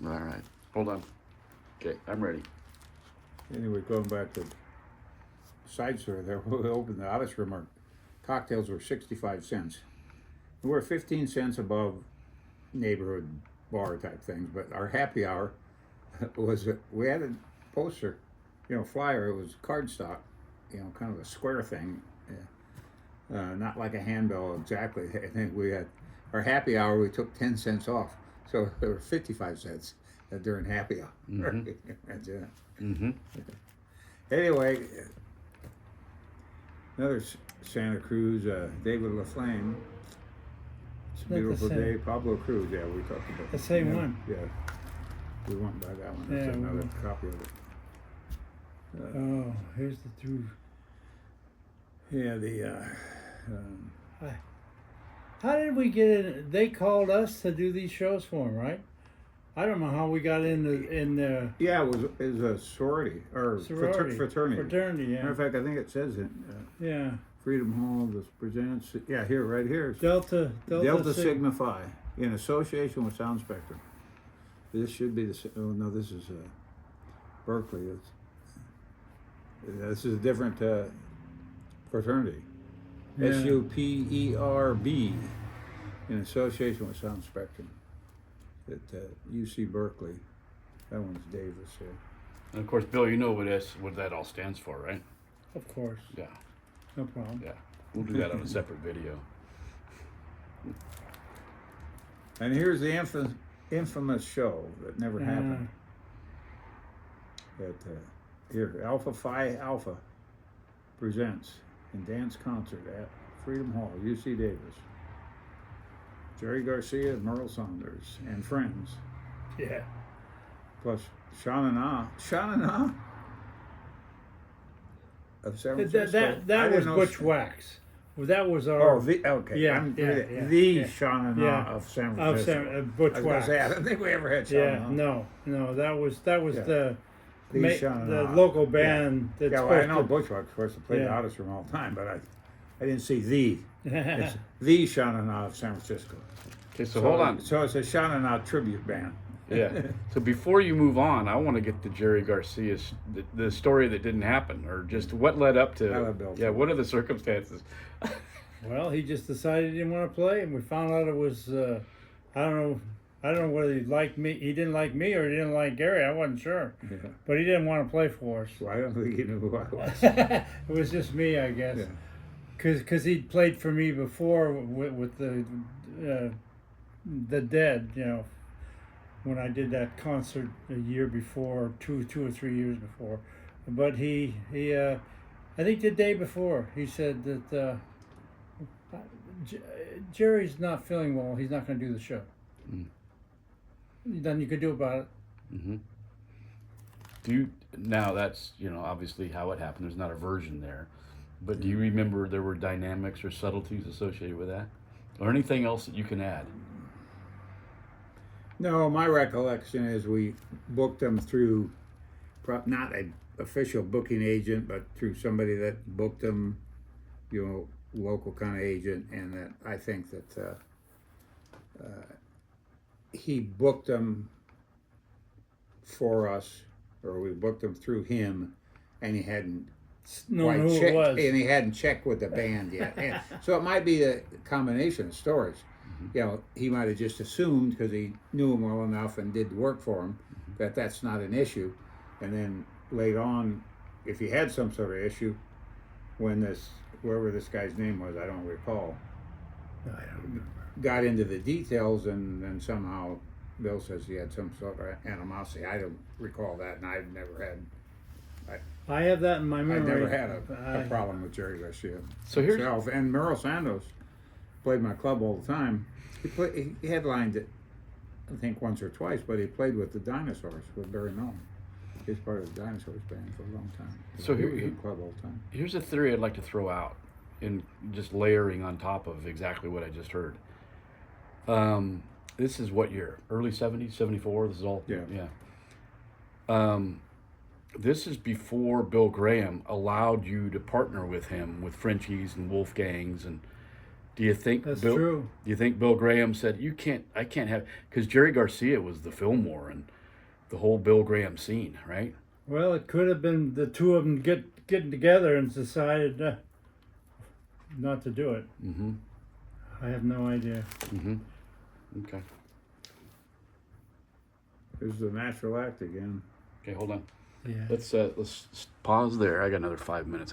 All right. Hold on. Okay, I'm ready. Anyway, going back to side story there, we opened the Otis room. Our cocktails were 65 cents. We were 15 cents above neighborhood bar type things, but our happy hour was we had a poster, flyer. It was cardstock, kind of a square thing, not like a handbill exactly. I think we had our happy hour. We took 10 cents off, so there were 55 cents during happy hour. Mm-hmm. That's it. Mm-hmm. Anyway, another Santa Cruz, David LaFlame. It's a Not the beautiful same. day. Pablo Cruz, yeah, we talked about The same yeah, one. Yeah, we went by that one. That's Yeah, we another went. copy of it. Oh, here's the truth. Yeah, How did we get in? They called us to do these shows for them, right? I don't know how we got in the yeah, it was a sorority or sorority. fraternity. Fraternity, Matter yeah. of fact, I think it says it. Yeah. Freedom Hall this presents. Yeah, here, right here. Delta Sigma Phi in association with Sound Spectrum. This should be the. Oh no, this is Berkeley. This is a different fraternity. Yeah. SUPERB in association with Sound Spectrum at UC Berkeley. That one's Davis here. And of course, Bill, you know what that all stands for, right? Of course. Yeah. No problem. Yeah. We'll do that on a separate video. And here's the infamous show that never happened. That here, Alpha Phi Alpha presents in dance concert at Freedom Hall, UC Davis. Jerry Garcia, Merle Saunders, and friends. Yeah. Plus Shanana of San Francisco. That was Butch Wax. Well, that was our. Oh, okay. Yeah, The Shanana Yeah. of San of Francisco. Butch I was gonna Wax. say, I don't think we ever had Yeah, Shanana. no, that was Yeah. the Shanana. local band. Yeah, That's well, I supposed know to- Butch Wax, of course, I played the Yeah. Otis room all the time, but I didn't see the. It's the Shanana of San Francisco. Okay, so hold on. So it's a Shanana tribute band. Yeah. So before you move on, I want to get to Jerry Garcia's the story that didn't happen, or just what led up I to. love Bill. Yeah. What are the circumstances? Well, he just decided he didn't want to play, and we found out it was I don't know whether he liked me. He didn't like me, or he didn't like Gary. I wasn't sure, Yeah. but he didn't want to play for us. Well, I don't think he knew who I was. It was just me, I guess, Yeah. because he'd played for me before with the Dead, when I did that concert a year before, two or 3 years before. But he I think the day before, he said that Jerry's not feeling well. He's not going to do the show. Nothing you could do about it. Mm-hmm. Now that's obviously how it happened. There's not a version there, but do you remember there were dynamics or subtleties associated with that, or anything else that you can add? No, my recollection is we booked them through, not an official booking agent, but through somebody that booked them, local kind of agent, and that I think that he booked them for us, or we booked them through him, and he hadn't Knowing who checked, it was. and he hadn't checked with the band yet. And so it might be a combination of stories. He might have just assumed because he knew him well enough and did the work for him that that's not an issue. And then later on, if he had some sort of issue, when whoever this guy's name was, I don't recall, I don't remember. got into the details, and then somehow Bill says he had some sort of animosity. I don't recall that, and I've never had. I have that in my I memory. never had a problem with Jerry Garcia. So here's- himself. And Merle Sandos played my club all the time. He headlined it, I think, once or twice, but he played with the Dinosaurs with Barry Mellon. He was part of the Dinosaurs band for a long time. So he here- was in the club all the time. Here's a theory I'd like to throw out, in just layering on top of exactly what I just heard. This is what year? Early 70s, 74? This is all? Yeah. This is before Bill Graham allowed you to partner with him with Frenchies and Wolfgangs, and Do you think That's Bill? true. Do you think Bill Graham said I can't have, because Jerry Garcia was the Fillmore and the whole Bill Graham scene, right? Well, it could have been the two of them getting together and decided not to do it. Mm-hmm. I have no idea. Mm-hmm. Okay. This is the natural act again. Okay, hold on. Yeah. Let's pause there. I got another 5 minutes.